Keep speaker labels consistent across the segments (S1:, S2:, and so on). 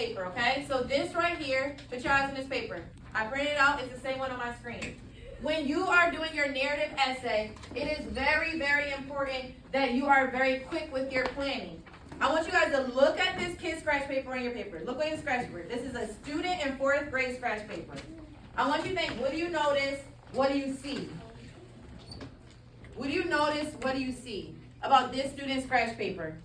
S1: paper, okay? So this right here, put your eyes on this paper. I printed it out. It's the same one on my screen. When you are doing your narrative essay, it is very, very important that you are very quick with your planning. I want you guys to look at this kid scratch paper on your paper. Look at your scratch paper. This is a student in 4th grade scratch paper. I want you to think, what do you notice? What do you see? What do you notice? What do you see about this student's scratch paper?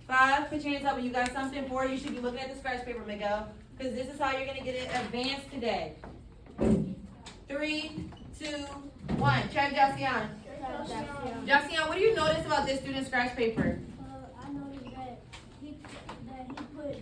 S1: 5, put your hands up when you got something. 4, you should be looking at the scratch paper, Miguel, because this is how you're going to get it advanced today. 3, 2, 1. Check Josiane. Josiane, what do you notice about this student's scratch paper?
S2: I noticed that he put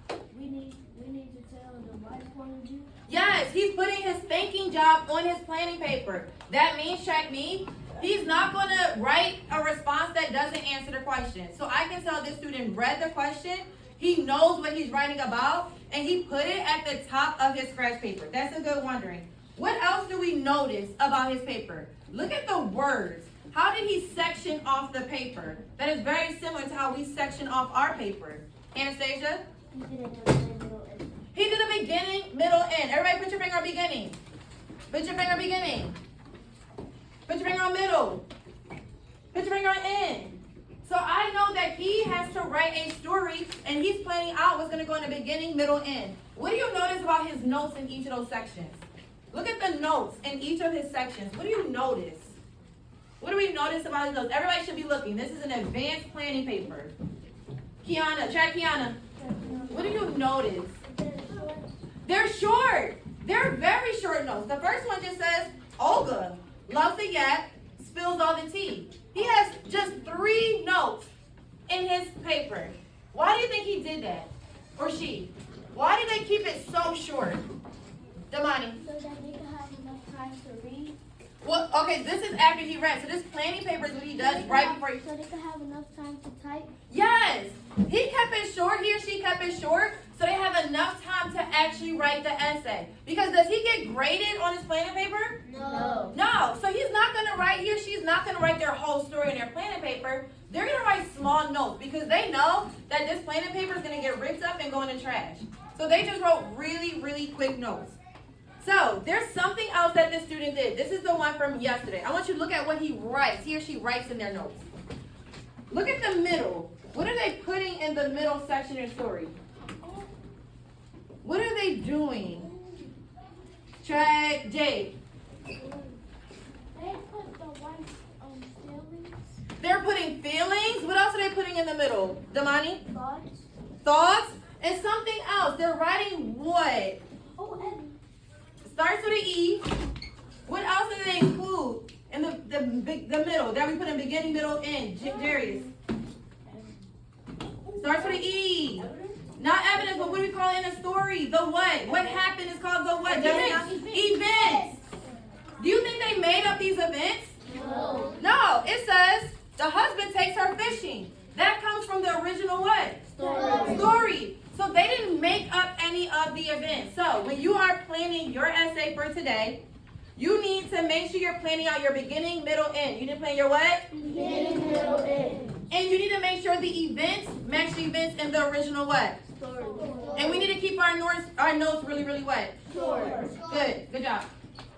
S2: that we need to tell the wife's point of view.
S1: Yes, he's putting his thinking job on his planning paper. That means, check me, he's not going to write a response that doesn't answer the question. So I can tell this student read the question, he knows what he's writing about, and he put it at the top of his scratch paper. That's a good wondering. What else do we notice about his paper? Look at the words. How did he section off the paper? That is very similar to how we section off our paper. Anastasia? He did a beginning, middle, end. Everybody put your finger on beginning. Put your finger on beginning. Put your finger on middle. Put your finger on end. So I know that he has to write a story, and he's planning out what's going to go in the beginning, middle, end. What do you notice about his notes in each of those sections? Look at the notes in each of his sections. What do you notice? What do we notice about his notes? Everybody should be looking. This is an advanced planning paper. Kiana, try Kiana. What do you notice? They're short. They're very short notes. The first one just says, Olga loves the yak, spills all the tea. He has just 3 notes in his paper. Why do you think he did that? Or she? Why did they keep it so short? Damani.
S2: So that they can have enough time to read.
S1: Well, okay, this is after he read. So this planning paper is what he does right before he...
S2: So they can have enough time to type?
S1: Yes. He kept it short. He or she kept it short so they have enough time to actually write the essay. Because does he get graded on his planning paper?
S2: No.
S1: No. So he's not going to write, he or she's not going to write their whole story in their planning paper. They're going to write small notes because they know that this planning paper is going to get ripped up and go in the trash. So they just wrote really, really quick notes. So there's something else that this student did. This is the one from yesterday. I want you to look at what he writes. He or she writes in their notes. Look at the middle. What are they putting in the middle section of the story? What are they doing? Try Jade.
S2: They put the wife's feelings.
S1: They're putting feelings. What else are they putting in the middle? Damani?
S2: Thoughts.
S1: Thoughts and something else. They're writing what?
S2: Oh, and
S1: Starts with an E. What else do they include in the middle that we put in beginning, middle, end? Jarius. Starts with an E. Not evidence, but what do we call it in a story? The what? What happened is called the what? Events. Do you think they made up these events?
S2: no.
S1: No. It says the husband takes her fishing. That comes from the original what? Story. So they didn't make up any of the events. So when you are planning your essay for today, you need to make sure you're planning out your beginning, middle, end. You need to plan your what?
S2: Beginning, middle, end.
S1: And you need to make sure the events match the events in the original what?
S2: Story.
S1: And we need to keep our notes really, really what?
S2: Story.
S1: Good job.